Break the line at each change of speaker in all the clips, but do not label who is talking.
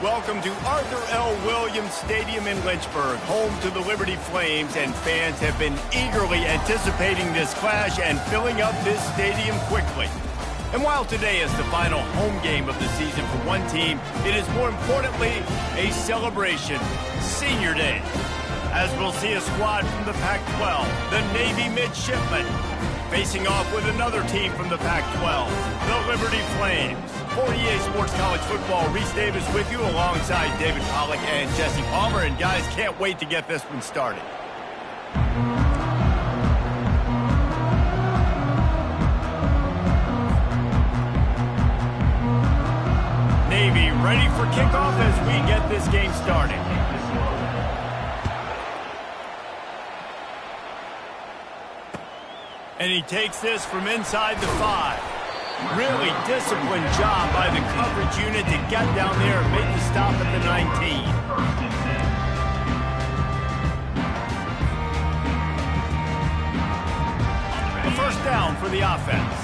Welcome to Arthur L. Williams Stadium in Lynchburg, home to the Liberty Flames, and fans have been eagerly anticipating this clash and filling up this stadium quickly. And while today is the final home game of the season for one team, it is more importantly a celebration, Senior Day, as we'll see a squad from the Pac-12, the Navy Midshipmen, facing off with another team from the Pac-12, the Liberty Flames. For EA Sports College Football, Reese Davis with you alongside David Pollack and Jesse Palmer. And guys, can't wait to get this one started. Navy ready for kickoff as we get this game started. And he takes this from inside the 5. Really disciplined job by the coverage unit to get down there and make the stop at the 19. A first down for the offense.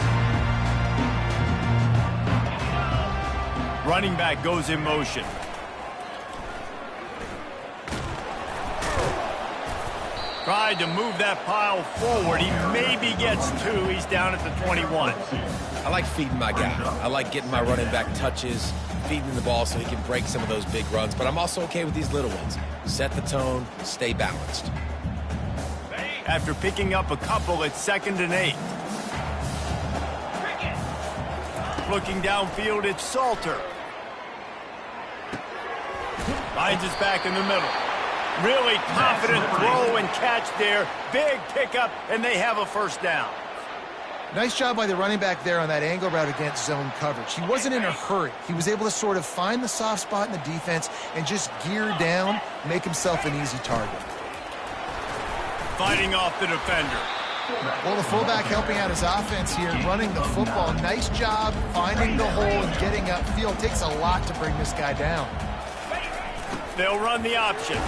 Running back goes in motion. Tried to move that pile forward. He maybe gets 2. He's down at the 21.
I like feeding my guy. I like getting my running back touches, feeding the ball so he can break some of those big runs. But I'm also okay with these little ones. Set the tone, stay balanced.
After picking up a couple, it's 2nd and 8. Looking downfield, it's Salter. Finds his back in the middle. Really confident throw and catch there. Big pickup, and they have a first down.
Nice job by the running back there on that angle route against zone coverage. He wasn't in a hurry. He was able to sort of find the soft spot in the defense and just gear down, make himself an easy target.
Fighting off the defender.
Well, the fullback helping out his offense here, running the football. Nice job finding the hole and getting upfield. It takes a lot to bring this guy down.
They'll run the option.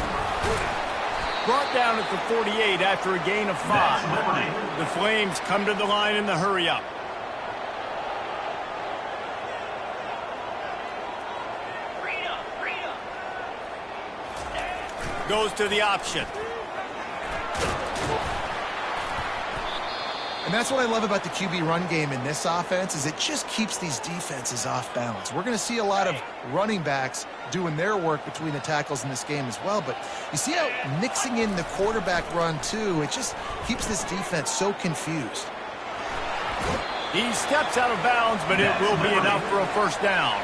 Brought down at the 48 after a gain of 5. The Flames come to the line in the hurry-up. Goes to the option.
And that's what I love about the QB run game in this offense is it just keeps these defenses off balance. We're going to see a lot of running backs doing their work between the tackles in this game as well. But you see how mixing in the quarterback run, too, it just keeps this defense so confused.
He steps out of bounds, but it will be enough for a first down.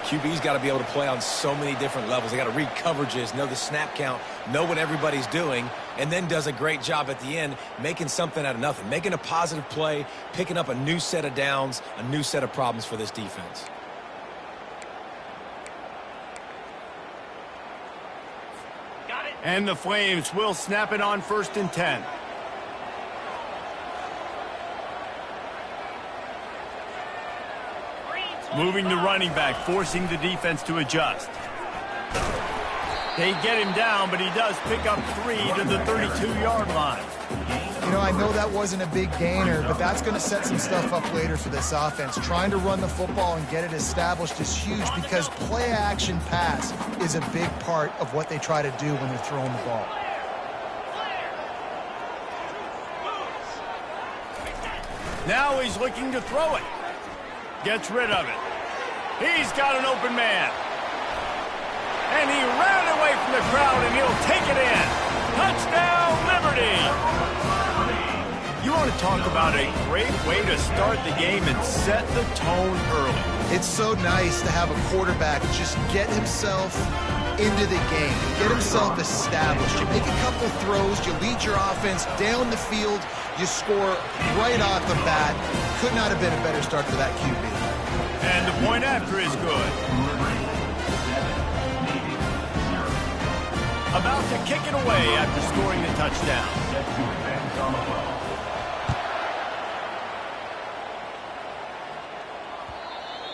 QB's got to be able to play on so many different levels. They got to read coverages, know the snap count, know what everybody's doing, and then does a great job at the end making something out of nothing, making a positive play, picking up a new set of downs, a new set of problems for this defense.
And the Flames will snap it on 1st and 10. Moving the running back, forcing the defense to adjust. They get him down, but he does pick up 3 to the 32-yard line.
You know, I know that wasn't a big gainer, but that's going to set some stuff up later for this offense. Trying to run the football and get it established is huge because play-action pass is a big part of what they try to do when they're throwing the ball.
Now he's looking to throw it. Gets rid of it. He's got an open man. And he ran away from the crowd, and he'll take it in. Touchdown, Liberty! You want to talk about a great way to start the game and set the tone early.
It's so nice to have a quarterback just get himself into the game, get himself established. You make a couple throws, you lead your offense down the field, you score right off the bat. Could not have been a better start for that QB.
And the point after is good. About to kick it away after scoring the touchdown.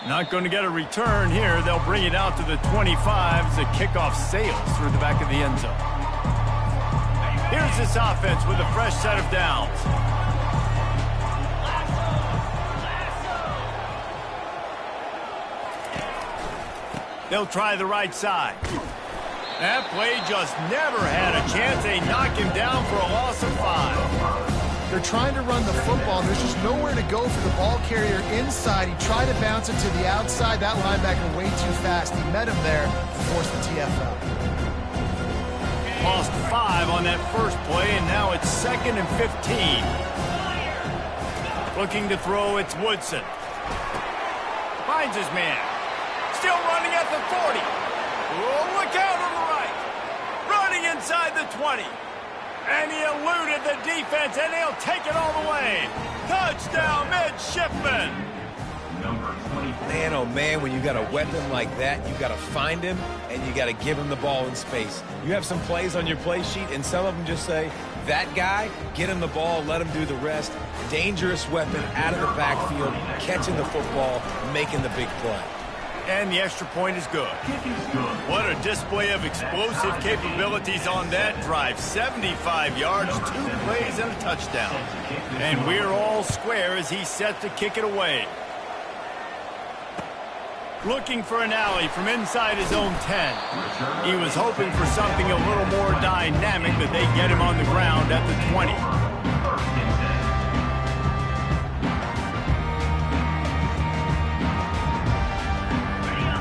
Not going to get a return here. They'll bring it out to the 25 as the kickoff sails through the back of the end zone. Here's this offense with a fresh set of downs. They'll try the right side. That play just never had a chance. They knock him down for a loss of 5.
They're trying to run the football, and there's just nowhere to go for the ball carrier inside. He tried to bounce it to the outside. That linebacker way too fast. He met him there and forced the TFL.
Lost 5 on that first play, and now it's 2nd and 15. Looking to throw, it's Woodson. Finds his man. Still running at the 40. Oh, look out on the right. Running inside the 20. And he eluded the defense, and he'll take it all the way. Touchdown, midshipman.
Man, oh man, when you got a weapon like that, you got to find him, and you got to give him the ball in space. You have some plays on your play sheet, and some of them just say, that guy, get him the ball, let him do the rest. Dangerous weapon out of the backfield, catching the football, making the big play.
And the extra point is good. What a display of explosive capabilities on that drive. 75 yards, 2 plays, and a touchdown. And we're all square as he's set to kick it away. Looking for an alley from inside his own 10. He was hoping for something a little more dynamic, but they get him on the ground at the 20.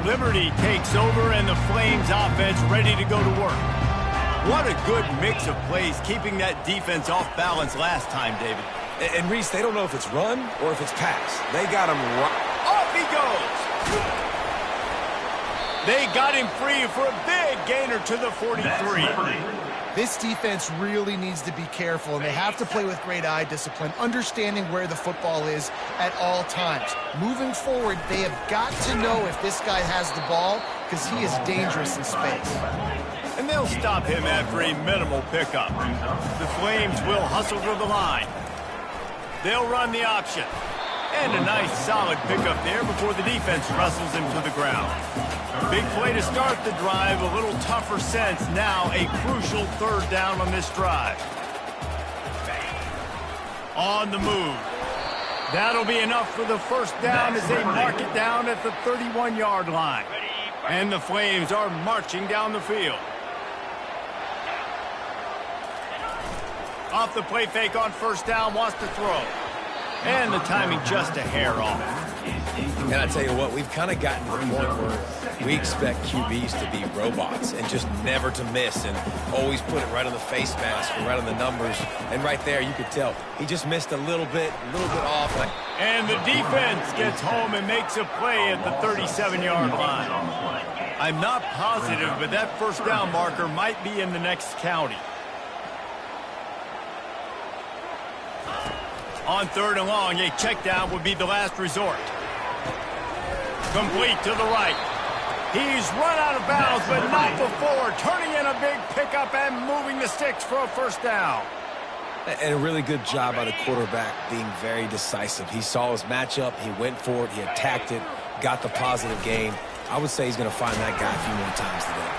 Liberty takes over, and the Flames offense ready to go to work. What a good mix of plays, keeping that defense off balance last time, David.
And Reese, they don't know if it's run or if it's pass. They got him
Off he goes! They got him free for a big gainer to the 43.
This defense really needs to be careful, and they have to play with great eye discipline, understanding where the football is at all times. Moving forward, they have got to know if this guy has the ball, because he is dangerous in space.
And they'll stop him after a minimal pickup. The Flames will hustle to the line. They'll run the option. And a nice solid pickup there before the defense wrestles him to the ground. Big play to start the drive, a little tougher sense. Now a crucial 3rd down on this drive. On the move. That'll be enough for the 1st down as they mark it down at the 31-yard line. And the Flames are marching down the field. Off the play fake on 1st down, wants to throw. And the timing just a hair off.
And I tell you what, we've kind of gotten to the point where we expect QBs to be robots and just never to miss and always put it right on the face mask and right on the numbers. And right there, you could tell he just missed a little bit off.
And the defense gets home and makes a play at the 37-yard line. I'm not positive, but that 1st down marker might be in the next county. On 3rd and long, a check down would be the last resort. Complete to the right. He's run out of bounds, but not before. Turning in a big pickup and moving the sticks for a 1st down.
And a really good job by the quarterback being very decisive. He saw his matchup. He went for it. He attacked it. Got the positive gain. I would say he's going to find that guy a few more times today.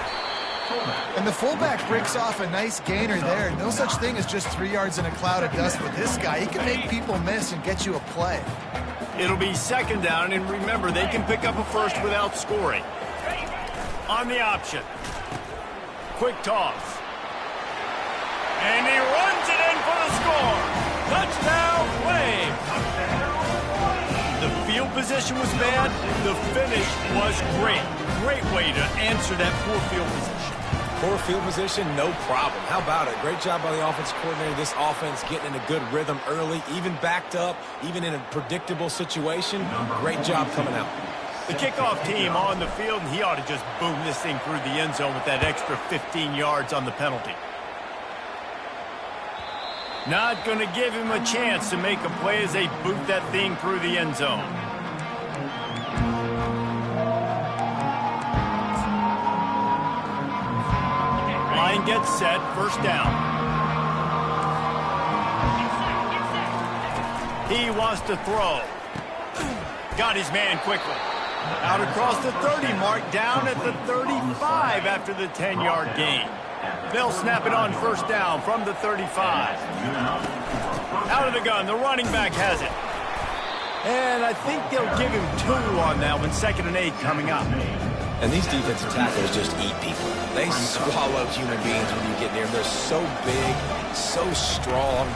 And the fullback breaks off a nice gainer there. No such thing as just 3 yards in a cloud of dust with this guy. He can make people miss and get you a play.
It'll be 2nd down, and remember, they can pick up a 1st without scoring. On the option. Quick toss. And he runs it in for the score. Touchdown, Flames. The field position was bad. The finish was great. Great way to answer that poor field position.
Poor field position, no problem. How about it? Great job by the offensive coordinator. This offense getting in a good rhythm early, even backed up, even in a predictable situation. Great job coming out.
The kickoff team on the field, and he ought to just boom this thing through the end zone with that extra 15 yards on the penalty. Not going to give him a chance to make a play as they boot that thing through the end zone. Line gets set, 1st down. He wants to throw. Got his man quickly. Out across the 30 mark, down at the 35 after the 10-yard gain. They'll snap it on 1st down from the 35. Out of the gun, the running back has it. And I think they'll give him 2 on that one, 2nd and 8 coming up.
And these defensive tackles just eat people. They swallow human beings when you get near them. They're so big, so strong.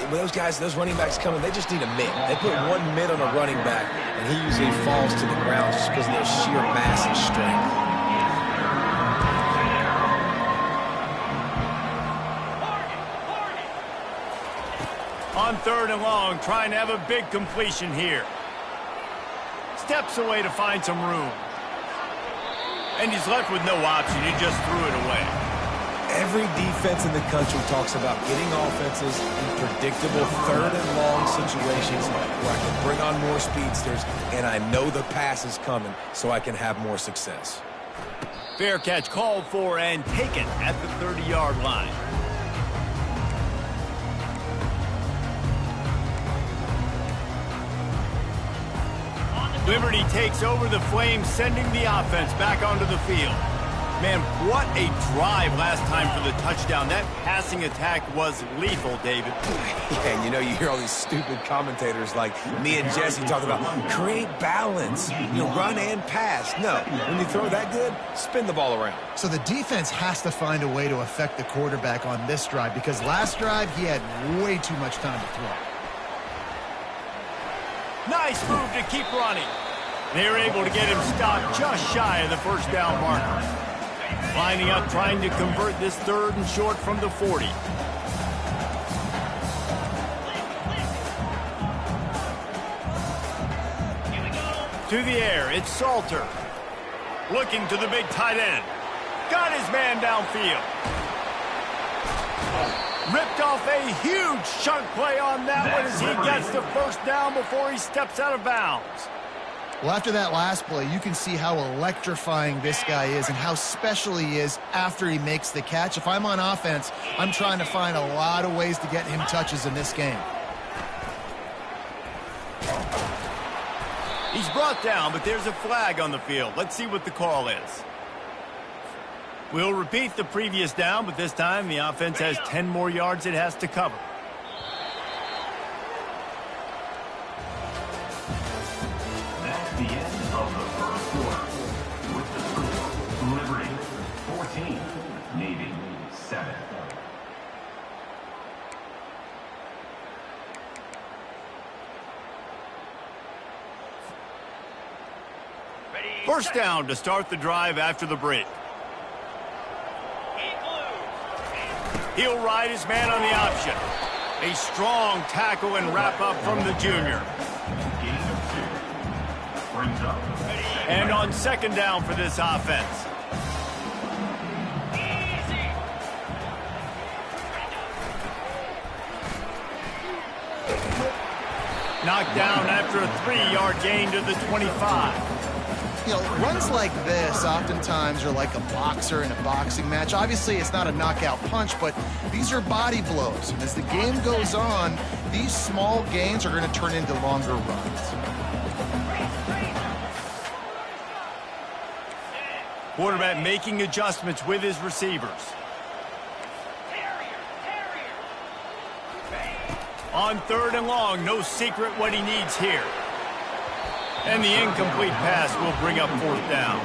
When those guys, those running backs come in, they just need a mid. They put one mid on a running back, and he usually falls to the ground just because of their sheer mass and strength.
On 3rd and long, trying to have a big completion here. Steps away to find some room. And he's left with no option. He just threw it away.
Every defense in the country talks about getting offenses in predictable 3rd and long situations where I can bring on more speedsters and I know the pass is coming so I can have more success.
Fair catch called for and taken at the 30-yard line. Liberty takes over the Flames, sending the offense back onto the field. Man, what a drive last time for the touchdown. That passing attack was lethal, David.
And you know, you hear all these stupid commentators like me and Jesse talk about create balance, run and pass. No, when you throw that good, spin the ball around.
So the defense has to find a way to affect the quarterback on this drive because last drive he had way too much time to throw.
Nice move to keep running. They're able to get him stopped just shy of the 1st down marker. Lining up, trying to convert this 3rd and short from the 40. To the air, it's Salter. Looking to the big tight end. Got his man downfield. Ripped off a huge chunk play on that one as he gets the 1st down before he steps out of bounds.
Well, after that last play, you can see how electrifying this guy is and how special he is after he makes the catch. If I'm on offense, I'm trying to find a lot of ways to get him touches in this game.
He's brought down, but there's a flag on the field. Let's see what the call is. We'll repeat the previous down, but this time the offense has 10 more yards it has to cover.
That's the end of the 1st quarter. With the score, Liberty 14, Navy 7.
First down to start the drive after the break. He'll ride his man on the option. A strong tackle and wrap up from the junior. And on 2nd down for this offense. Knocked down after a 3-yard gain to the 25.
Runs like this oftentimes are like a boxer in a boxing match. Obviously, it's not a knockout punch, but these are body blows. And as the game goes on, these small gains are going to turn into longer runs.
Quarterback making adjustments with his receivers. On 3rd and long, no secret what he needs here. And the incomplete pass will bring up 4th down.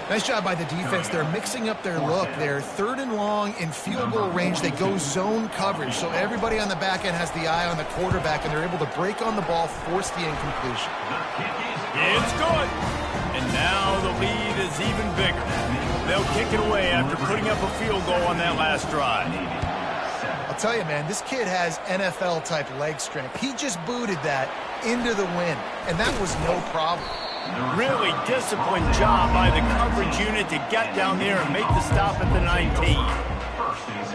Nice job by the defense. They're mixing up their look. They're 3rd and long in field goal range. They go zone coverage. So everybody on the back end has the eye on the quarterback, and they're able to break on the ball, force the incompletion.
It's good. And now the lead is even bigger. They'll kick it away after putting up a field goal on that last drive.
I'll tell you, man, this kid has NFL-type leg strength. He just booted that into the wind, and that was no problem.
Really disciplined job by the coverage unit to get down there and make the stop at the 19.
First and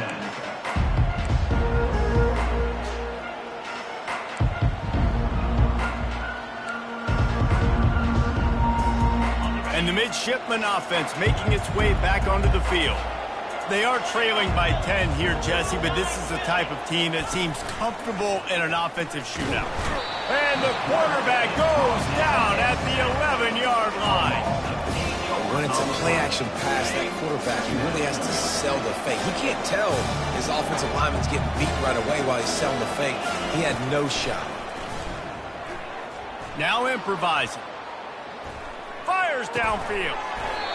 10.
And the midshipman offense making its way back onto the field. They are trailing by 10 here, Jesse, but this is the type of team that seems comfortable in an offensive shootout. And the quarterback goes down at the 11-yard line.
When it's a play-action pass, that quarterback, he really has to sell the fake. He can't tell his offensive lineman's getting beat right away while he's selling the fake. He had no shot.
Now improvising. Fires downfield.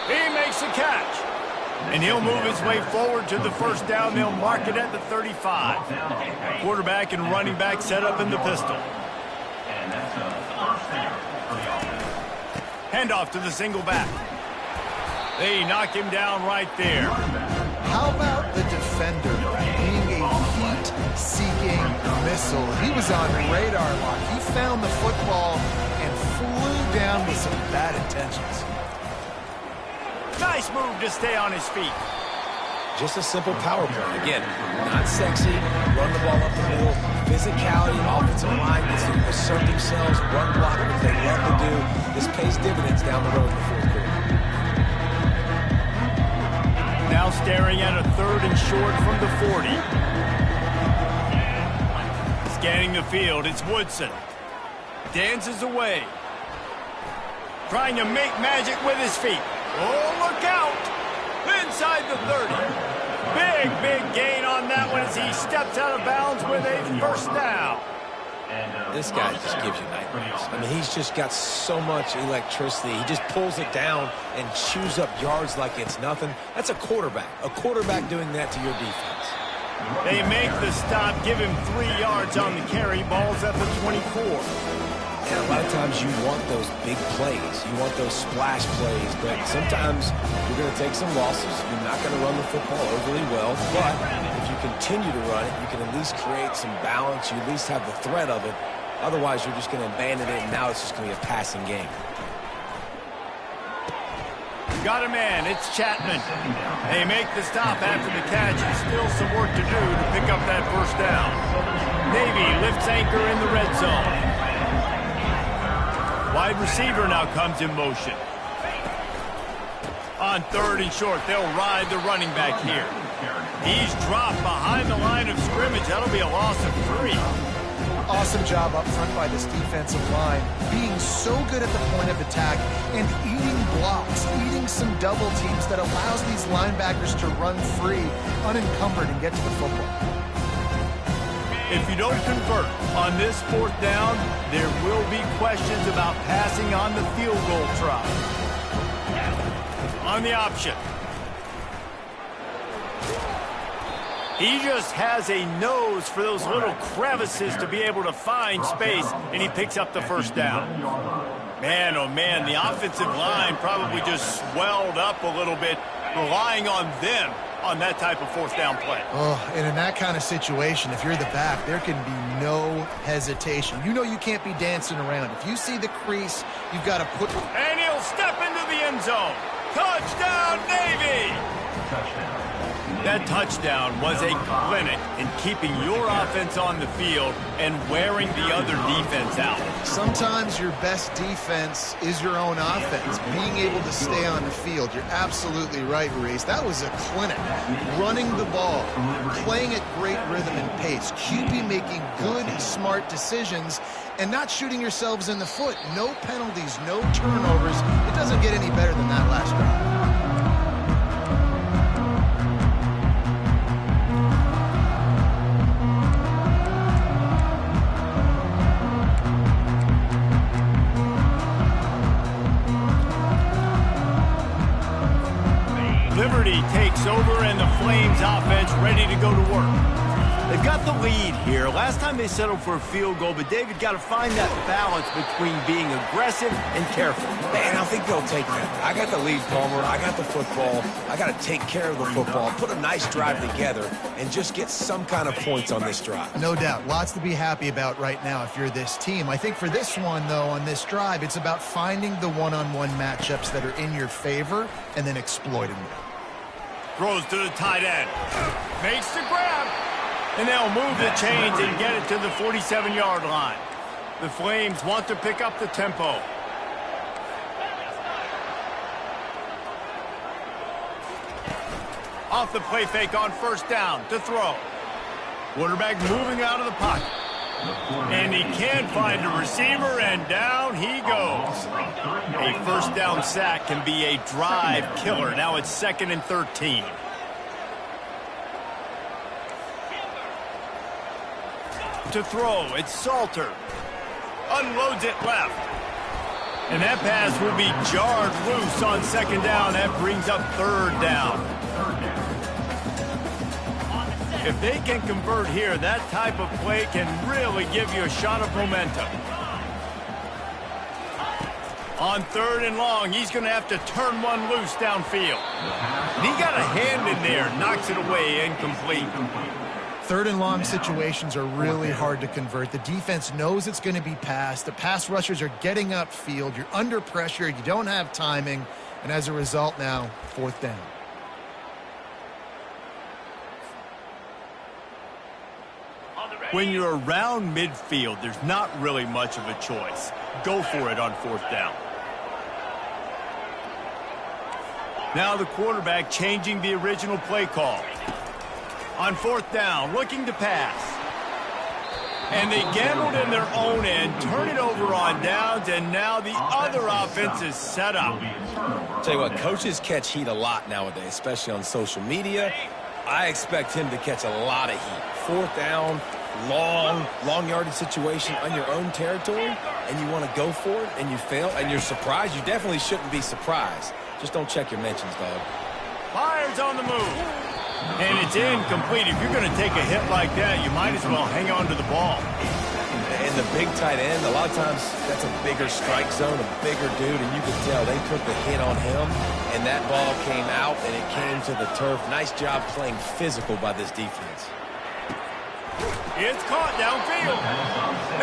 He makes the catch. And he'll move his way forward to the first down. They'll mark it at the 35. Quarterback and running back set up in the pistol. Handoff to the single back. They knock him down right there.
How about the defender being a heat-seeking missile? He was on radar lock. He found the football and flew down with some bad intentions.
Nice move to stay on his feet.
Just a simple power play. Again, not sexy, run the ball up the middle, physicality, offensive line gets to assert themselves, run block, what they love to do. This pays dividends down the road in the fourth quarter.
Now staring at a 3rd and short from the 40. Scanning the field, it's Woodson. Dances away. Trying to make magic with his feet. Oh, look out! Inside the 30. Big gain on that one as he steps out of bounds with a first down.
This guy just gives you nightmares. I mean, he's just got so much electricity. He just pulls it down and chews up yards like it's nothing. That's a quarterback. A quarterback doing that to your defense.
They make the stop, give him 3 yards on the carry. Ball's at the 24.
And a lot of times you want those big plays. You want those splash plays, but sometimes you're going to take some losses. You're not going to run the football overly well, but if you continue to run it, you can at least create some balance. You at least have the threat of it. Otherwise, you're just going to abandon it, and now it's just going to be a passing game.
Got a man. It's Chapman. They make the stop after the catch, and still some work to do to pick up that first down. Navy lifts anchor in the red zone. Wide receiver now comes in motion. On 3rd and short, they'll ride the running back here. He's dropped behind the line of scrimmage. That'll be a loss of 3.
Awesome job up front by this defensive line, being so good at the point of attack and eating blocks, eating some double teams that allows these linebackers to run free, unencumbered, and get to the football.
If you don't convert on this 4th down, there will be questions about passing on the field goal try. On the option. He just has a nose for those little crevices to be able to find space, and he picks up the first down. Man, oh man, the offensive line probably just swelled up a little bit, relying on them on that type of 4th down play.
Oh, and in that kind of situation, if you're the back, there can be no hesitation. You know you can't be dancing around. If you see the crease, you've got to put...
And he'll step into the end zone. Touchdown, Navy!
Touchdown.
That touchdown was a clinic in keeping your offense on the field and wearing the other defense out.
Sometimes your best defense is your own offense, being able to stay on the field. You're absolutely right, Reese. That was a clinic. Running the ball, playing at great rhythm and pace, QB making good, smart decisions, and not shooting yourselves in the foot. No penalties, no turnovers. It doesn't get any better than that last drive.
Liberty takes over and the Flames offense ready to go to work. They've got the lead here. Last time they settled for a field goal, but David got to find that balance between being aggressive and careful.
Man, I think they'll take that. I got the lead, Palmer. I got the football. I got to take care of the football, put a nice drive together, and just get some kind of points on this drive.
No doubt. Lots to be happy about right now if you're this team. I think for this one, though, on this drive, it's about finding the one-on-one matchups that are in your favor and then exploiting them.
Throws to the tight end. Makes the grab. And they'll move the chains and get it to the 47-yard line. The Flames want to pick up the tempo. Off the play fake on first down to throw. Quarterback moving out of the pocket. And he can't find a receiver, and down he goes. A first down sack can be a drive killer. Now it's 2nd and 13. To throw, it's Salter. Unloads it left. And that pass will be jarred loose on second down. That brings up third down. If they can convert here, that type of play can really give you a shot of momentum. On third and long, he's going to have to turn one loose downfield. And he got a hand in there, knocks it away, incomplete.
Third and long situations are really hard to convert. The defense knows it's going to be passed. The pass rushers are getting upfield. You're under pressure. You don't have timing. And as a result now, fourth down.
When you're around midfield, there's not really much of a choice. Go for it on fourth down. Now the quarterback changing the original play call. On fourth down, looking to pass. And they gambled in their own end, turn it over on downs, and now the other offense is set up.
Tell you what, coaches catch heat a lot nowadays, especially on social media. I expect him to catch a lot of heat. Fourth down, long yardage situation on your own territory, and you want to go for it, and you fail, and you're surprised. You definitely shouldn't be surprised. Just don't check your mentions, dog.
Fires on the move. And it's incomplete. If you're going to take a hit like that, you might as well hang on to the ball.
And the big tight end, a lot of times that's a bigger strike zone, a bigger dude, and you can tell they took the hit on him, and that ball came out, and it came to the turf. Nice job playing physical by this defense.
It's caught downfield.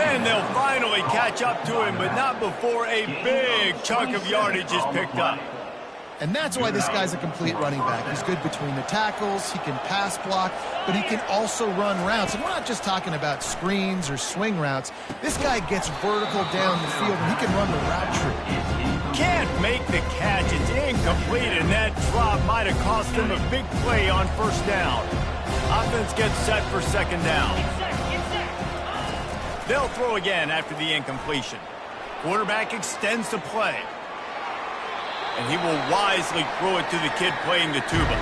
And they'll finally catch up to him, but not before a big chunk of yardage is picked up.
And that's why this guy's a complete running back. He's good between the tackles, he can pass block, but he can also run routes. And we're not just talking about screens or swing routes. This guy gets vertical down the field, and he can run the route tree.
Can't make the catch. It's incomplete, and that drop might have cost him a big play on first down. Offense gets set for second down. They'll throw again after the incompletion. Quarterback extends the play. And he will wisely throw it to the kid playing the tuba.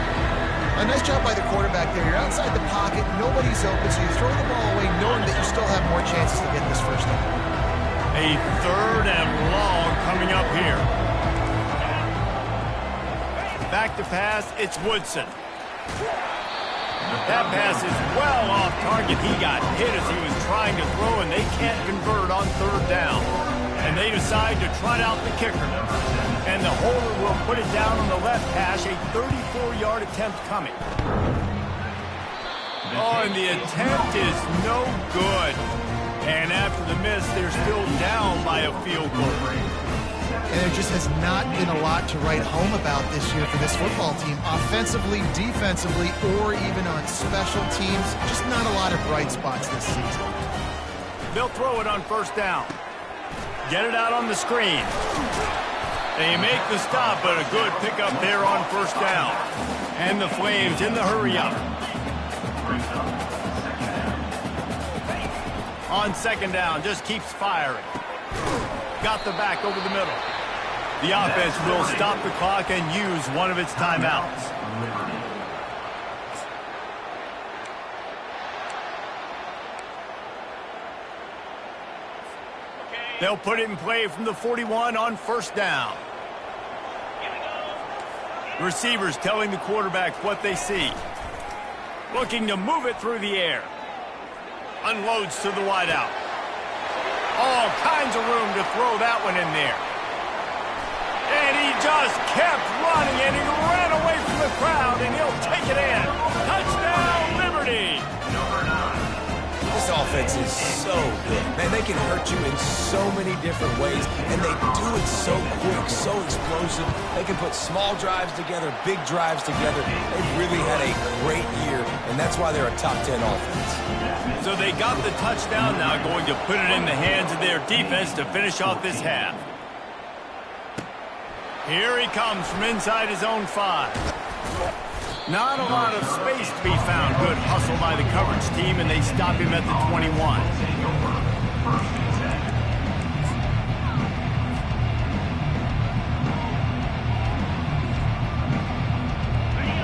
A nice job by the quarterback there. You're outside the pocket, nobody's open, so you throw the ball away knowing that you still have more chances to get this first down.
A third and long coming up here. Back to pass, it's Woodson. That pass is well off target. He got hit as he was trying to throw, and they can't convert on third down. And they decide to trot out the kicker. And the holder will put it down on the left hash, a 34-yard attempt coming. Oh, and the attempt is no good. And after the miss, they're still down by a field goal.
And there just has not been a lot to write home about this year for this football team. Offensively, defensively, or even on special teams. Just not a lot of bright spots this season.
They'll throw it on first down. Get it out on the screen. They make the stop, but a good pickup there on first down. And the Flames in the hurry-up. On second down, just keeps firing. Got the back over the middle. The offense will stop the clock and use one of its timeouts. They'll put it in play from the 41 on first down. Receivers telling the quarterback what they see. Looking to move it through the air. Unloads to the wideout. All kinds of room to throw that one in there. And he just kept running, and he ran away from the crowd, and he'll take it in. Touchdown, Liberty!
This offense is so good. Man, they can hurt you in so many different ways, and they do it so quick, so explosive. They can put small drives together, big drives together. They've really had a great year, and that's why they're a top 10 offense.
So they got the touchdown, now going to put it in the hands of their defense to finish off this half. Here he comes from inside his own 5. Not a lot of space to be found. Good hustle by the coverage team, and they stop him at the 21.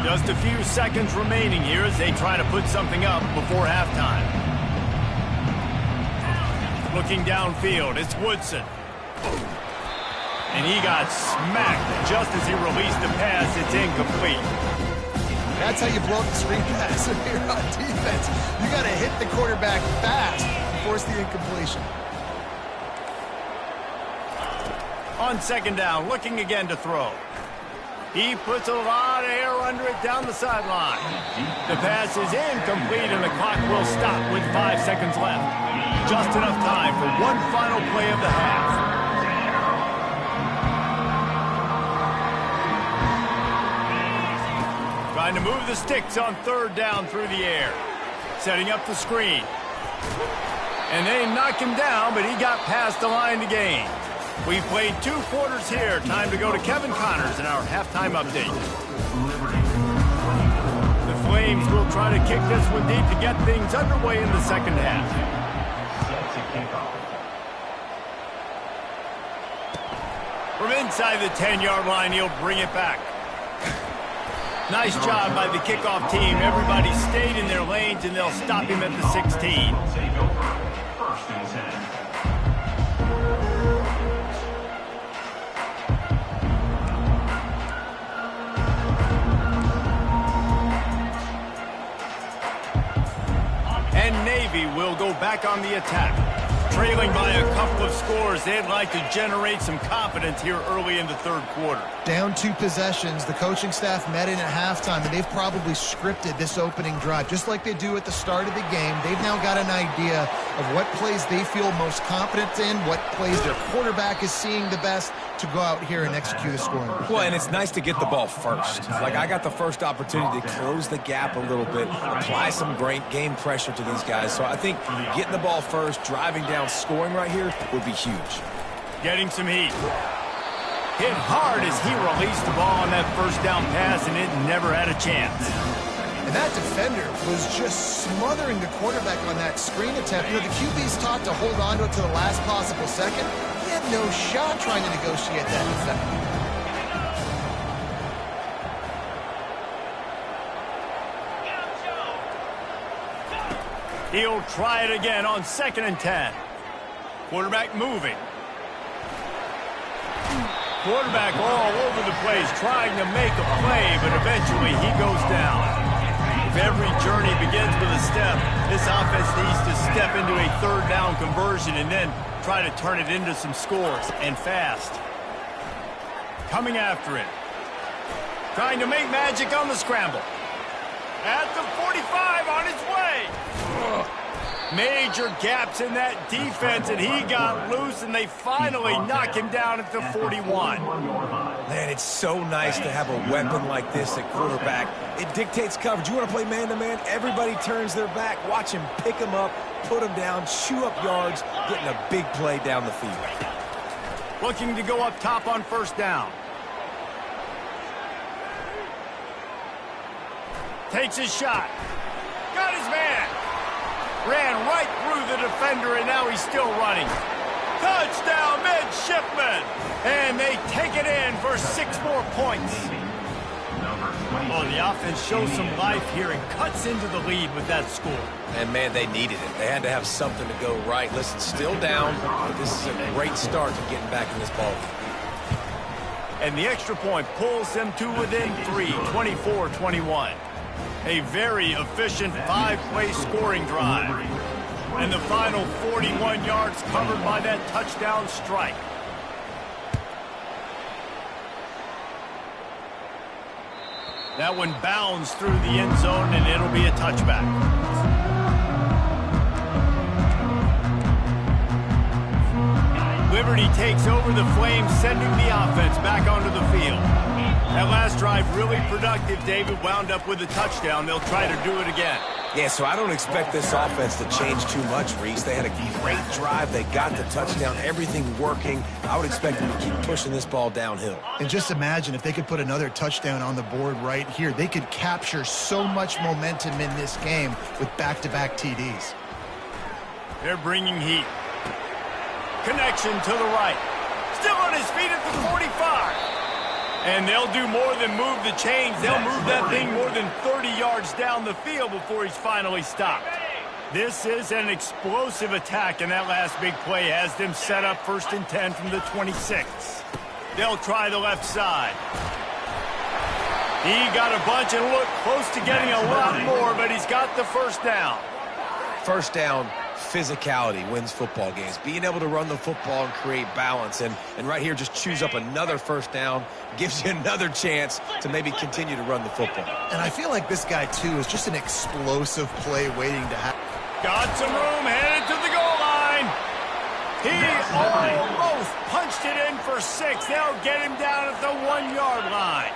Just a few seconds remaining here as they try to put something up before halftime. Looking downfield, it's Woodson. And he got smacked just as he released the pass. It's incomplete.
That's how you blow up the screen pass if you're on defense. You got to hit the quarterback fast and force the incompletion.
On second down, looking again to throw. He puts a lot of air under it down the sideline. The pass is incomplete, and the clock will stop with 5 seconds left. Just enough time for one final play of the half. Trying to move the sticks on third down through the air. Setting up the screen. And they knock him down, but he got past the line to gain. We've played 2 quarters here. Time to go to Kevin Connors in our halftime update. The Flames will try to kick this one deep to get things underway in the second half. From inside the 10-yard line, he'll bring it back. Nice job by the kickoff team. Everybody stayed in their lanes, and they'll stop him at the 16.
First and 10.
And Navy will go back on the attack. Trailing by a couple of scores, they'd like to generate some confidence here early in the third quarter.
Down 2 possessions, the coaching staff met in at halftime, and they've probably scripted this opening drive. Just like they do at the start of the game, they've now got an idea of what plays they feel most confident in, what plays their quarterback is seeing the best to go out here and execute a scoring.
Well, and it's nice to get the ball first. Like, I got the first opportunity to close the gap a little bit, apply some great game pressure to these guys. So I think getting the ball first, driving down, scoring right here would be huge.
Getting some heat. Hit hard as he released the ball on that first down pass, and it never had a chance.
And that defender was just smothering the quarterback on that screen attempt. You know, the QB's taught to hold on to it to the last possible second. He had no shot trying to negotiate that defender.
He'll try it again on 2nd and 10. Quarterback moving. Quarterback all over the place trying to make a play, but eventually he goes down. If every journey begins with a step, this offense needs to step into a third down conversion and then try to turn it into some scores, and fast. Coming after it. Trying to make magic on the scramble. At the 45 on its way. Major gaps in that defense, and he got loose, and they finally knock him down at the 41.
Man, it's so nice to have a weapon like this at quarterback. It dictates coverage. You want to play man-to-man? Everybody turns their back. Watch him pick him up, put him down, chew up yards, getting a big play down the field.
Looking to go up top on first down. Takes his shot. Got his man. Ran right through the defender, and now he's still running. Touchdown, midshipman! And they take it in for 6 more points. Oh, the offense shows some life here and cuts into the lead with that score.
And, man, they needed it. They had to have something to go right. Listen, still down, but this is a great start to getting back in this ball game.
And the extra point pulls them to within 3, 24-21. A very efficient 5-play scoring drive. And the final 41 yards covered by that touchdown strike. That one bounds through the end zone, and it'll be a touchback. Liberty takes over the Flames, sending the offense back onto the field. That last drive really productive. David wound up with a touchdown. They'll try to do it again.
Yeah, so I don't expect this offense to change too much, Reese. They had a great drive. They got the touchdown, everything working. I would expect them to keep pushing this ball downhill.
And just imagine if they could put another touchdown on the board right here. They could capture so much momentum in this game with back-to-back TDs.
They're bringing heat. Connection to the right. Still on his feet at the 45. And they'll do more than move the chains. They'll move that thing more than 30 yards down the field before he's finally stopped. This is an explosive attack, and that last big play has them set up 1st and 10 from the 26. They'll try the left side. He got a bunch and looked close to getting a lot more, but he's got the first down.
First down, physicality wins football games. Being able to run the football and create balance. And right here, just choose up another first down, gives you another chance to maybe continue to run the football.
And I feel like this guy, too, is just an explosive play waiting to happen.
Got some room, headed to the goal line. He almost punched it in for 6. They'll get him down at the 1-yard line.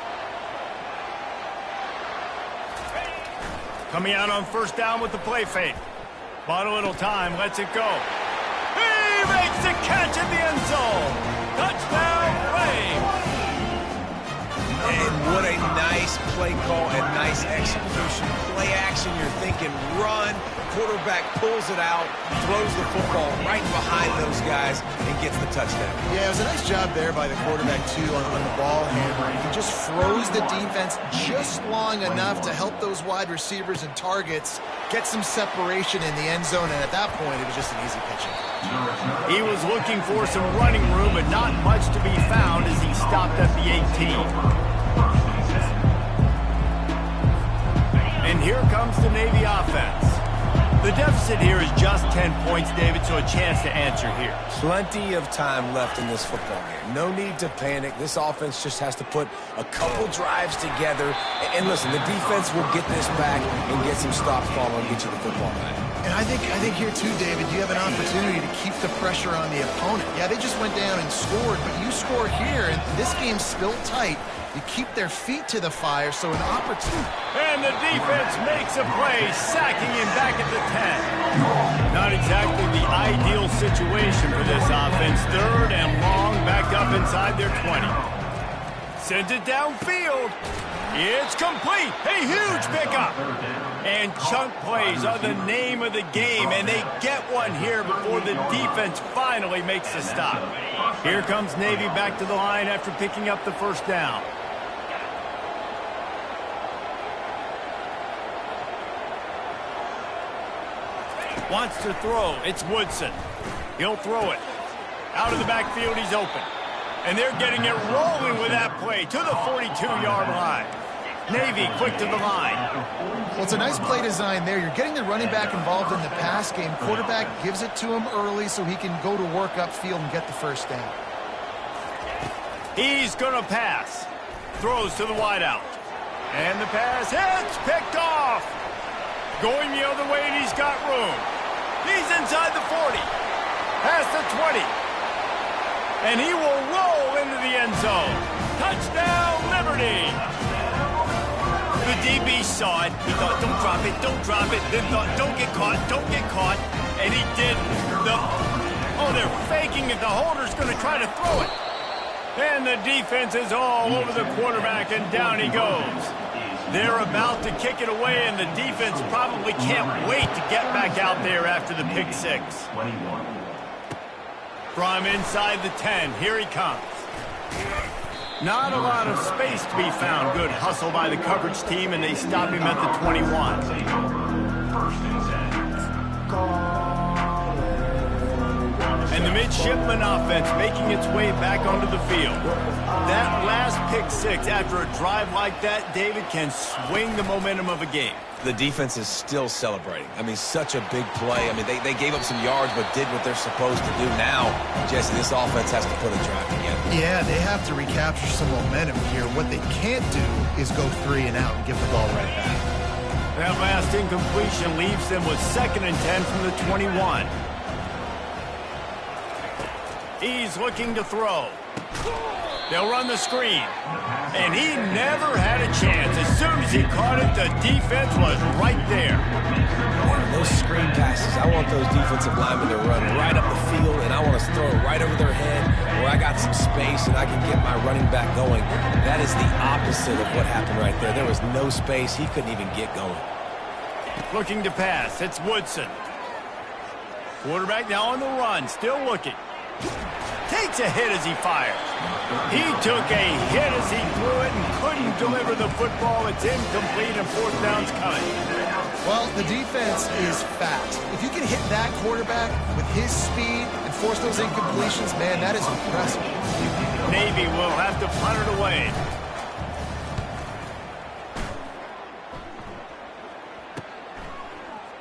Coming out on first down with the play fake. Bought a little time, lets it go. He makes the catch in the end zone. Touchdown, Flames.
And what a nice play call and nice execution. Play action, you're thinking run. Quarterback pulls it out, throws the football right behind those guys, and gets the touchdown.
Yeah, it was a nice job there by the quarterback, too, on the ball handler. He just froze the defense just long enough to help those wide receivers and targets get some separation in the end zone, and at that point, it was just an easy pitch.
He was looking for some running room, but not much to be found as he stopped at the 18. And here comes the Navy offense. The deficit here is just 10 points, David, so a chance to answer here.
Plenty of time left in this football game. No need to panic. This offense just has to put a couple drives together. And listen, the defense will get this back and get some stops following and get you the football back.
And I think here, too, David, you have an opportunity to keep the pressure on the opponent. Yeah, they just went down and scored, but you score here, and this game's still tight. You keep their feet to the fire, so an opportunity.
And the defense makes a play, sacking him back at the 10. Not exactly the ideal situation for this offense. 3rd and long, back up inside their 20. Sends it downfield. It's complete. A huge pickup. And chunk plays are the name of the game, and they get one here before the defense finally makes the stop. Here comes Navy back to the line after picking up the first down. Wants to throw. It's Woodson. He'll throw it. Out of the backfield, he's open. And they're getting it rolling with that play to the 42-yard line. Navy quick to the line.
Well, it's a nice play design there. You're getting the running back involved in the pass game. Quarterback gives it to him early so he can go to work upfield and get the first down.
He's going to pass. Throws to the wideout. And the pass hits. Picked off. Going the other way, and he's got room. He's inside the 40. Past the 20. And he will roll into the end zone. Touchdown, Liberty. The DB saw it. He thought, don't drop it, don't drop it. Then thought, don't get caught, don't get caught. And he didn't. They're faking it. The holder's going to try to throw it. And the defense is all over the quarterback, and down he goes. They're about to kick it away, and the defense probably can't wait to get back out there after the pick 6. From inside the 10, here he comes. Not a lot of space to be found. Good hustle by the coverage team, and they stop him at the 21. And the midshipman offense making its way back onto the field. That last pick 6 after a drive like that, David, can swing the momentum of a game.
The defense is still celebrating. I mean, such a big play. I mean, they gave up some yards but did what they're supposed to do. Now, Jesse, this offense has to put a drive together.
Yeah, they have to recapture some momentum here. What they can't do is go 3 and out and give the ball right back.
That last incompletion leaves them with 2nd and 10 from the 21. He's looking to throw. They'll run the screen. And he never had a chance. As soon as he caught it, the defense was right there.
Those screen passes, I want those defensive linemen to run right up the field, and I want to throw it right over their head where I got some space and I can get my running back going. That is the opposite of what happened right there. There was no space. He couldn't even get going.
Looking to pass. It's Woodson. Quarterback now on the run. Still looking. Takes a hit as he fires. He took a hit as he threw it and couldn't deliver the football. It's incomplete and 4th down's coming.
Well, the defense is fast. If you can hit that quarterback with his speed and force those incompletions, man, that is impressive.
Navy will have to punt it away.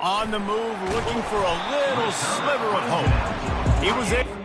On the move, looking for a little sliver of hope. He was able.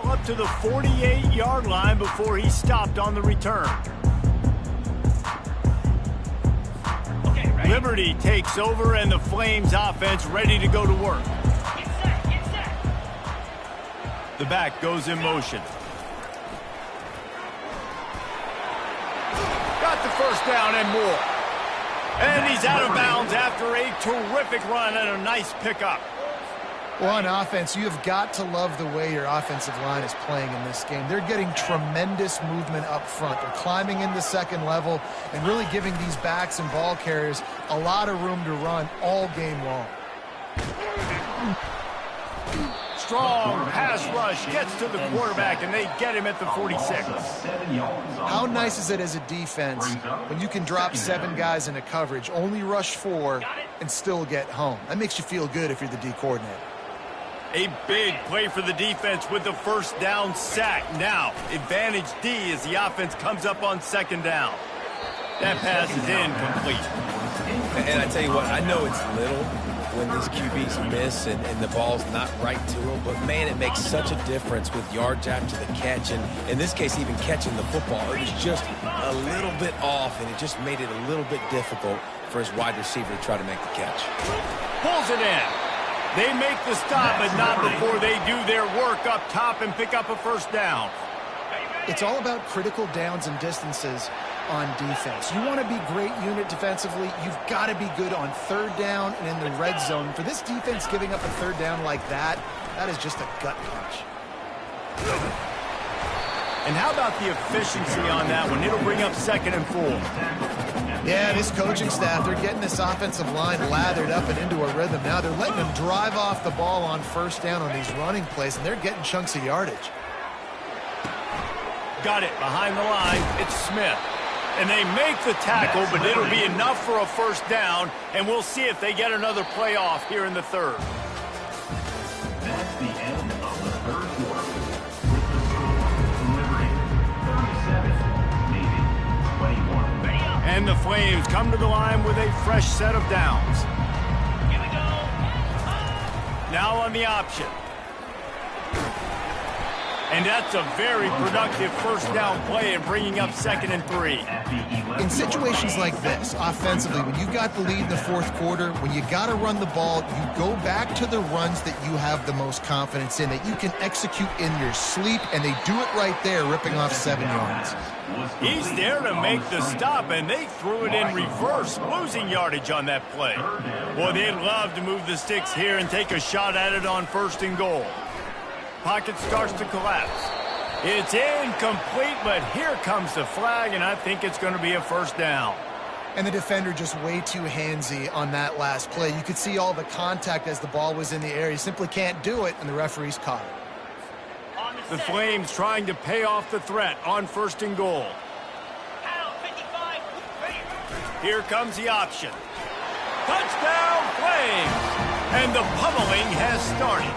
Up to the 48-yard line before he stopped on the return. Okay, Liberty takes over and the Flames offense ready to go to work.
Get set.
The back goes in motion. Got the first down and more. And he's out of bounds after a terrific run and a nice pickup.
Well, on offense, you have got to love the way your offensive line is playing in this game. They're getting tremendous movement up front. They're climbing into second level and really giving these backs and ball carriers a lot of room to run all game long.
Strong pass rush gets to the quarterback, and they get him at the 46.
How nice is it as a defense when you can drop 7 guys into coverage, only rush 4, and still get home? That makes you feel good if you're the D coordinator.
A big play for the defense with the first down sack. Now, advantage D as the offense comes up on second down. That pass is incomplete.
And I tell you what, I know it's little when these QBs miss and the ball's not right to them, but man, it makes such a difference with yards after the catch, and in this case, even catching the football. It was just a little bit off, and it just made it a little bit difficult for his wide receiver to try to make the catch.
Pulls it in. They make the stop, but not before they do their work up top and pick up a first down.
It's all about critical downs and distances on defense. You want to be great unit defensively, you've got to be good on third down and in the red zone. For this defense giving up a third down like that, that is just a gut punch.
And how about the efficiency on that one? It'll bring up 2nd and 4.
Yeah, this coaching staff, they're getting this offensive line lathered up and into a rhythm now. They're letting them drive off the ball on first down on these running plays, and they're getting chunks of yardage.
Got it behind the line. It's Smith. And they make the tackle, but it'll be enough for a first down, and we'll see if they get another play off here in the third.
That's the end of the third quarter. With the score, Liberty 37, Navy 21.
And the Flames come to the line with a fresh set of downs.
Here we go.
Now on the option. And that's a very productive first down play and bringing up 2nd and 3.
In situations like this, offensively, when you've got the lead in the fourth quarter, when you got to run the ball, you go back to the runs that you have the most confidence in, that you can execute in your sleep, and they do it right there, ripping off 7 yards.
He's there to make the stop, and they threw it in reverse, losing yardage on that play. Boy, they'd love to move the sticks here and take a shot at it on 1st and goal. Pocket starts to collapse. It's incomplete, but here comes the flag, and I think it's going to be a first down.
And the defender just way too handsy on that last play. You could see all the contact as the ball was in the air. He simply can't do it, and the referee's caught it.
The Flames trying to pay off the threat on 1st and goal. Here comes the option. Touchdown, Flames! And the pummeling has started.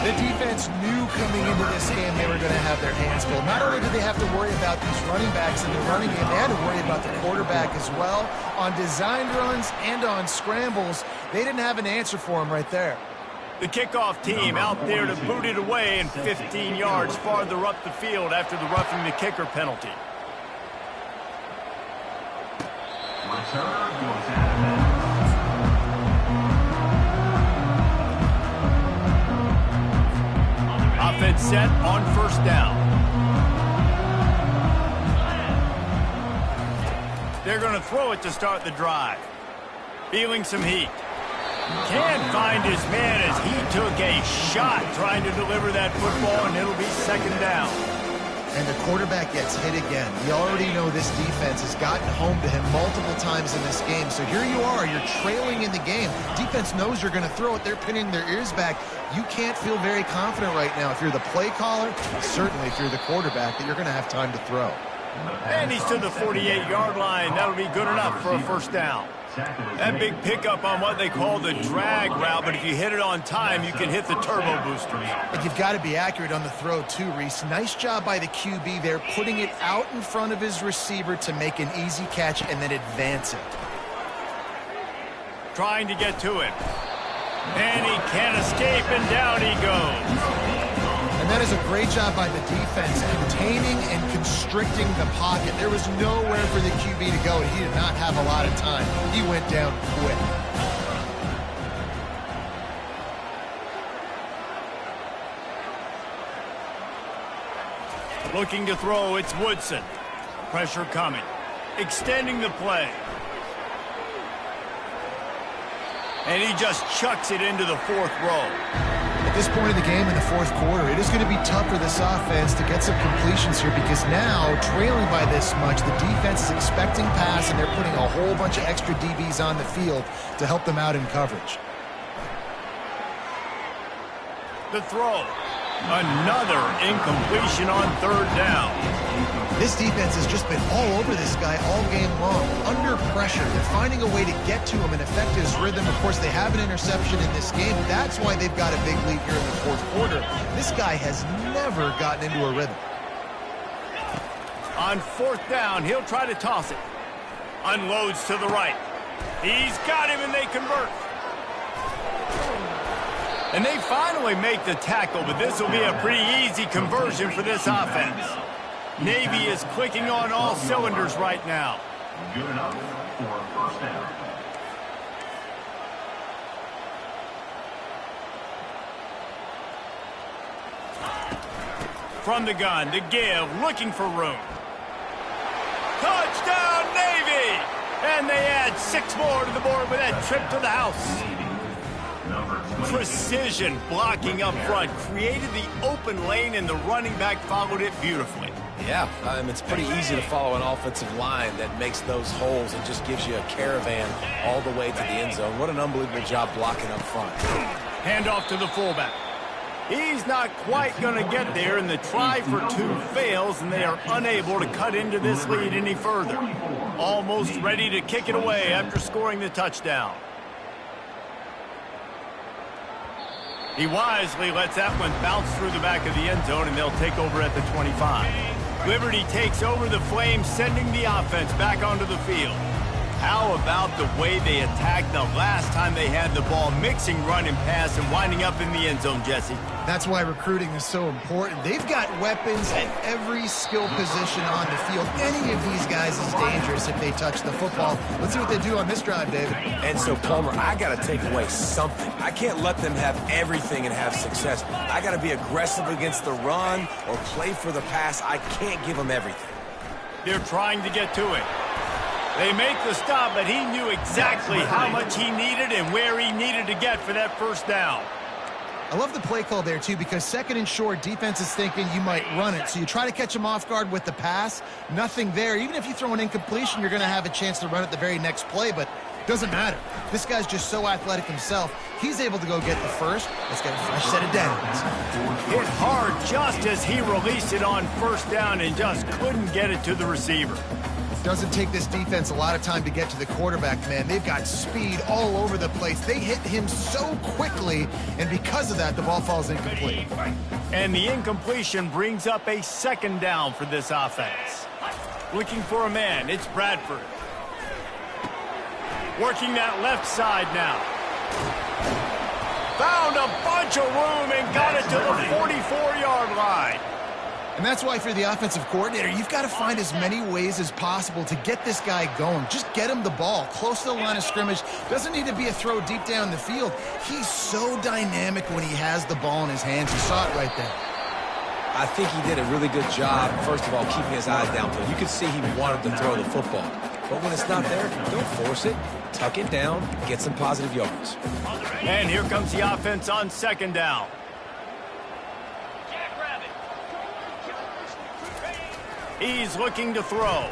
The defense knew coming into this game they were going to have their hands full. Not only did they have to worry about these running backs in the running game, they had to worry about the quarterback as well. On designed runs and on scrambles, they didn't have an answer for him right there.
The kickoff team out there to boot it away and 15 yards farther up the field after the roughing the kicker penalty.
Return goes out of bounds.
set on first down. They're going to throw it to start the drive. Feeling some heat. Can't find his man as he took a shot trying to deliver that football, and it'll be second down.
And the quarterback gets hit again. We already know this defense has gotten home to him multiple times in this game. So here you are, you're trailing in the game. Defense knows you're going to throw it. They're pinning their ears back. You can't feel very confident right now if you're the play caller, certainly if you're the quarterback, that you're going to have time to throw.
And he's to the 48-yard line. That'll be good enough for a first down. That big pickup on what they call the drag route, but if you hit it on time, you can hit the turbo boosters.
But you've got to be accurate on the throw too, Reese. Nice job by the QB there, putting it out in front of his receiver to make an easy catch and then advance it.
Trying to get to it. And he can't escape, and down he goes.
And that is a great job by the defense, containing and constricting the pocket. There was nowhere for the QB to go, and he did not have a lot of time. He went down quick.
Looking to throw, it's Woodson. Pressure coming. Extending the play. And he just chucks it into the fourth row.
At this point in the game in the fourth quarter, it is going to be tough for this offense to get some completions here because now, trailing by this much, the defense is expecting pass, and they're putting a whole bunch of extra DBs on the field to help them out in coverage.
The throw. Another incompletion on third down.
This defense has just been all over this guy all game long. Under pressure. They're finding a way to get to him and affect his rhythm. Of course, they have an interception in this game. That's why they've got a big lead here in the fourth quarter. This guy has never gotten into a rhythm.
On fourth down, he'll try to toss it. Unloads to the right. He's got him, and they convert. And they finally make the tackle, but this will be a pretty easy conversion for this offense. Navy is clicking on all cylinders right now.
Good enough for a first down.
From the gun, to give, looking for room. Touchdown, Navy! And they add 6 more to the board with that trip to the house. Precision blocking up front created the open lane, and the running back followed it beautifully.
Yeah, it's pretty easy to follow an offensive line that makes those holes and just gives you a caravan all the way to the end zone. What an unbelievable job blocking up front.
Handoff to the fullback. He's not quite going to get there, and the try for 2 fails, and they are unable to cut into this lead any further. Almost ready to kick it away after scoring the touchdown. He wisely lets that one bounce through the back of the end zone, and they'll take over at the 25. Liberty takes over the Flames, sending the offense back onto the field. How about the way they attacked the last time they had the ball, mixing run and pass and winding up in the end zone, Jesse?
That's why recruiting is so important. They've got weapons at every skill position on the field. Any of these guys is dangerous if they touch the football. Let's see what they do on this drive, David.
And so, Palmer, I got to take away something. I can't let them have everything and have success. I got to be aggressive against the run or play for the pass. I can't give them everything.
They're trying to get to it. They make the stop, but he knew exactly how much he needed and where he needed to get for that first down.
I love the play call there, too, because second and short, defense is thinking you might run it. So you try to catch him off guard with the pass. Nothing there. Even if you throw an incompletion, you're going to have a chance to run it the very next play, but it doesn't matter. This guy's just so athletic himself. He's able to go get the first. Let's get a fresh set of downs.
Hit hard just as he released it on first down and just couldn't get it to the receiver.
Doesn't take this defense a lot of time to get to the quarterback, man. They've got speed all over the place. They hit him so quickly, and because of that, the ball falls incomplete.
And the incompletion brings up a second down for this offense. Looking for a man, it's Bradford. Working that left side now. Found a bunch of room and got it to the 44-yard line.
And that's why, for the offensive coordinator, you've got to find as many ways as possible to get this guy going. Just get him the ball close to the line of scrimmage. Doesn't need to be a throw deep down the field. He's so dynamic when he has the ball in his hands. You saw it right there.
I think he did a really good job, first of all, keeping his eyes downfield. You could see he wanted to throw the football. But when it's not there, don't force it. Tuck it down, get some positive yards.
And here comes the offense on second down. He's looking to throw.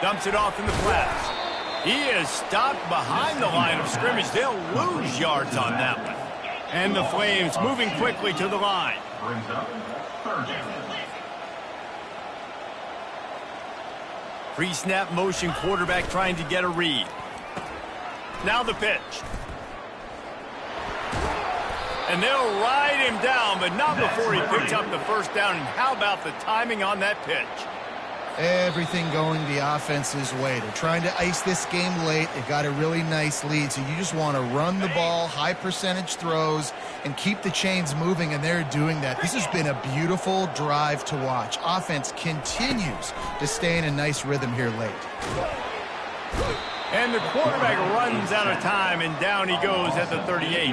Dumps it off in the flats. He is stopped behind the line of scrimmage. They'll lose yards on that one. And the Flames moving quickly to the line.
Brings up third down.
Pre-snap motion quarterback trying to get a read. Now the pitch. And they'll ride him down, but not before he picks up the first down. And how about the timing on that pitch?
Everything going the offense's way. They're trying to ice this game late. They've got a really nice lead, so you just want to run the ball, high percentage throws, and keep the chains moving, and they're doing that. This has been a beautiful drive to watch. Offense continues to stay in a nice rhythm here late.
And the quarterback runs out of time, and down he goes at the 38.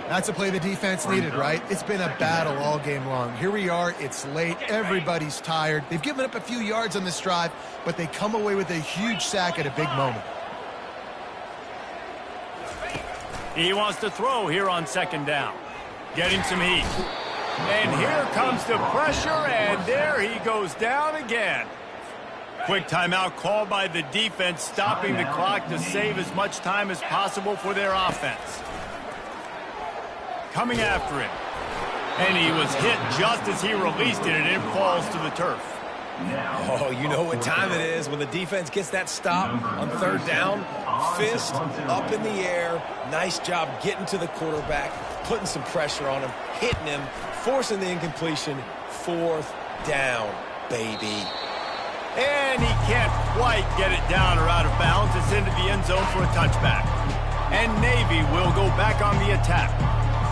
That's a play the defense needed, right? It's been a battle all game long. Here we are. It's late. Everybody's tired. They've given up a few yards on this drive, but they come away with a huge sack at a big moment.
He wants to throw here on second down. Getting some heat. And here comes the pressure, and there he goes down again. Quick timeout called by the defense, stopping the clock to save as much time as possible for their offense. Coming after him. And he was hit just as he released it, and it falls to the turf.
Oh, you know what time it is when the defense gets that stop on third down. Fist up in the air. Nice job getting to the quarterback, putting some pressure on him, hitting him, forcing the incompletion. Fourth down, baby.
And he can't quite get it down or out of bounds. It's into the end zone for a touchback. And Navy will go back on the attack.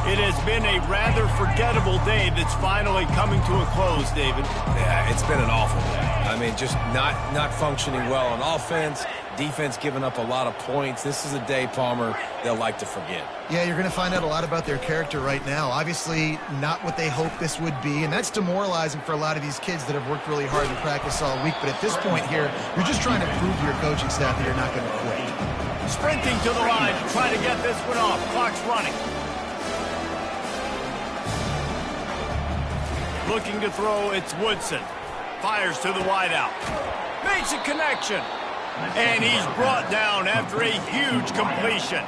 It has been a rather forgettable day that's finally coming to a close, David.
Yeah, it's been an awful day. I mean, just not functioning well on offense. Defense giving up a lot of points. This is a day, Palmer, they'll like to forget.
Yeah, you're going to find out a lot about their character right now. Obviously, not what they hoped this would be, and that's demoralizing for a lot of these kids that have worked really hard in practice all week. But at this point here, you're just trying to prove to your coaching staff that you're not going to quit.
Sprinting to the line to try to get this one off. Clock's running. Looking to throw, it's Woodson. Fires to the wideout. Makes a connection. And he's brought down after a huge completion.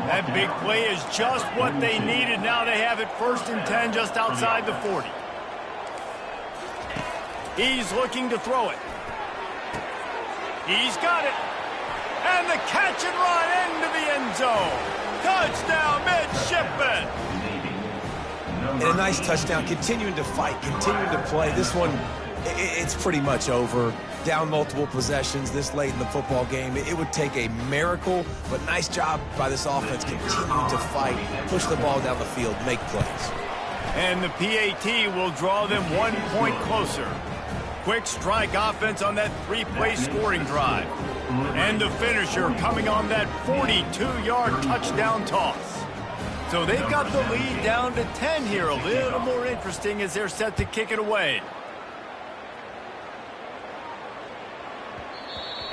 That big play is just what they needed. Now they have it 1st and 10 just outside the 40. He's looking to throw it. He's got it. And the catch and run into the end zone. Touchdown, midshipman.
And a nice touchdown, continuing to fight, continuing to play. This one, it's pretty much over. Down multiple possessions this late in the football game. It would take a miracle, but nice job by this offense continuing to fight, push the ball down the field, make plays.
And the PAT will draw them 1 point closer. Quick strike offense on that 3-play scoring drive. And the finisher coming on that 42-yard touchdown toss. So they've got the lead down to 10 here. A little more interesting as they're set to kick it away.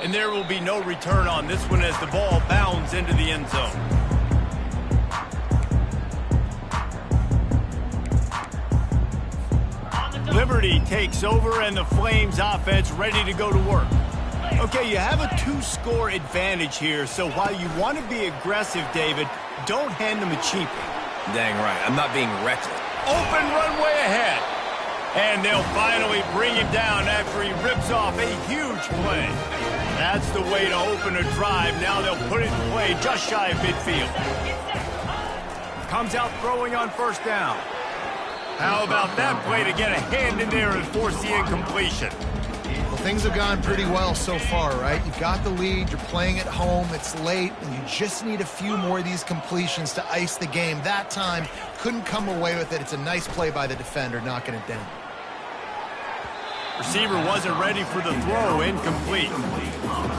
And there will be no return on this one as the ball bounds into the end zone. Liberty takes over and the Flames offense ready to go to work. Okay, you have a 2-score advantage here, so while you want to be aggressive, David, don't hand them a cheapie.
Dang right, I'm not being reckless.
Open runway ahead. And they'll finally bring him down after he rips off a huge play. That's the way to open a drive. Now they'll put it in play just shy of midfield. Comes out throwing on 1st down. How about that play to get a hand in there and force the incompletion?
Well, things have gone pretty well so far, right? You've got the lead, you're playing at home, it's late, and you just need a few more of these completions to ice the game. That time, couldn't come away with it. It's a nice play by the defender, knocking it down.
Receiver wasn't ready for the throw, incomplete.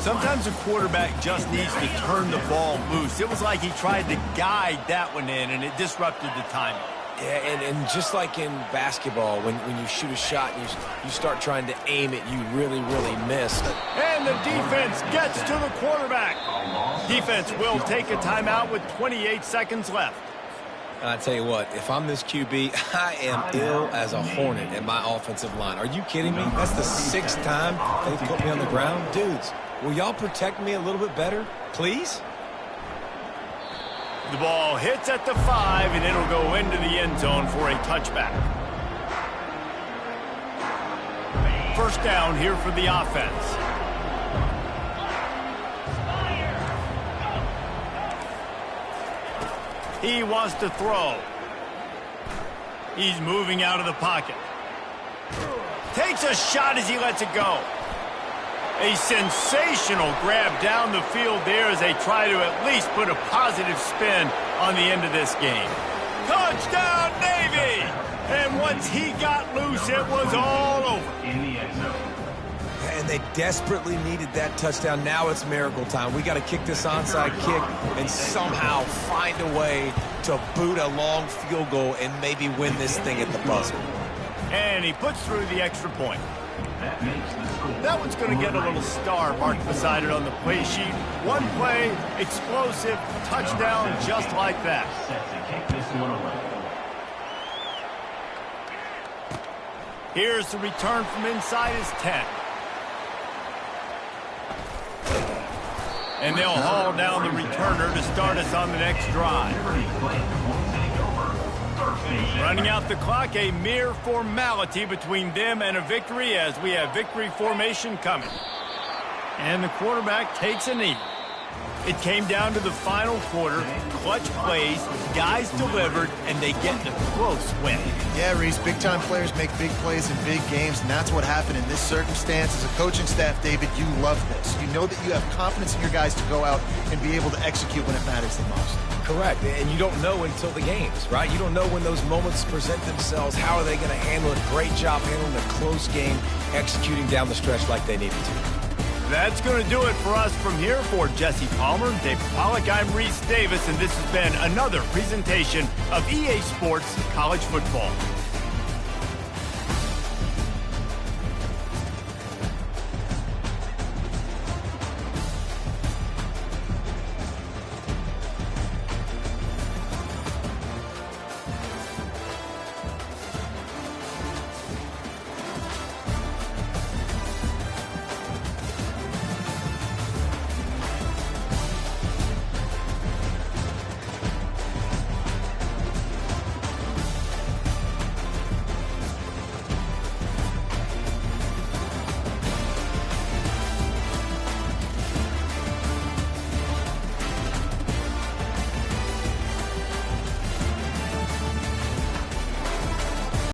Sometimes a quarterback just needs to turn the ball loose. It was like he tried to guide that one in, and it disrupted the timing.
Yeah, and just like in basketball, when you shoot a shot and you start trying to aim it, you really, really miss.
And the defense gets to the quarterback. Defense will take a timeout with 28 seconds left.
I tell you what, if I'm this QB, I am ill as a hornet in my offensive line. Are you kidding me? That's the 6th time they've put me on the ground. Dudes, will y'all protect me a little bit better, please?
The ball hits at the 5, and it'll go into the end zone for a touchback. First down here for the offense. He wants to throw. He's moving out of the pocket. Takes a shot as he lets it go. A sensational grab down the field there as they try to at least put a positive spin on the end of this game. Touchdown, Navy! And once he got loose, it was all over.
In the end zone.
And they desperately needed that touchdown. Now it's miracle time. We got to kick this onside kick and somehow find a way to boot a long field goal and maybe win this thing at the buzzer.
And he puts through the extra point.
That makes the score.
That one's going to get a little star marked beside it on the play sheet. One play, explosive, touchdown, just like that.
Set to kick this one away.
Here's the return from inside his 10. And they'll haul down the returner to start us on the next drive.
Liberty Flames will take over. First and 10.
Running out the clock, a mere formality between them and a victory as we have victory formation coming. And the quarterback takes a knee. It came down to the final quarter, clutch plays, guys delivered, and they get a close win.
Yeah, Reese, big-time players make big plays in big games, and that's what happened in this circumstance. As a coaching staff, David, you love this. You know that you have confidence in your guys to go out and be able to execute when it matters the most.
Correct, and you don't know until the games, right? You don't know when those moments present themselves. How are they going to handle it? Great job handling a close game, executing down the stretch like they needed to.
That's going to do it for us from here. For Jesse Palmer, David Pollack, I'm Reese Davis, and this has been another presentation of EA Sports College Football.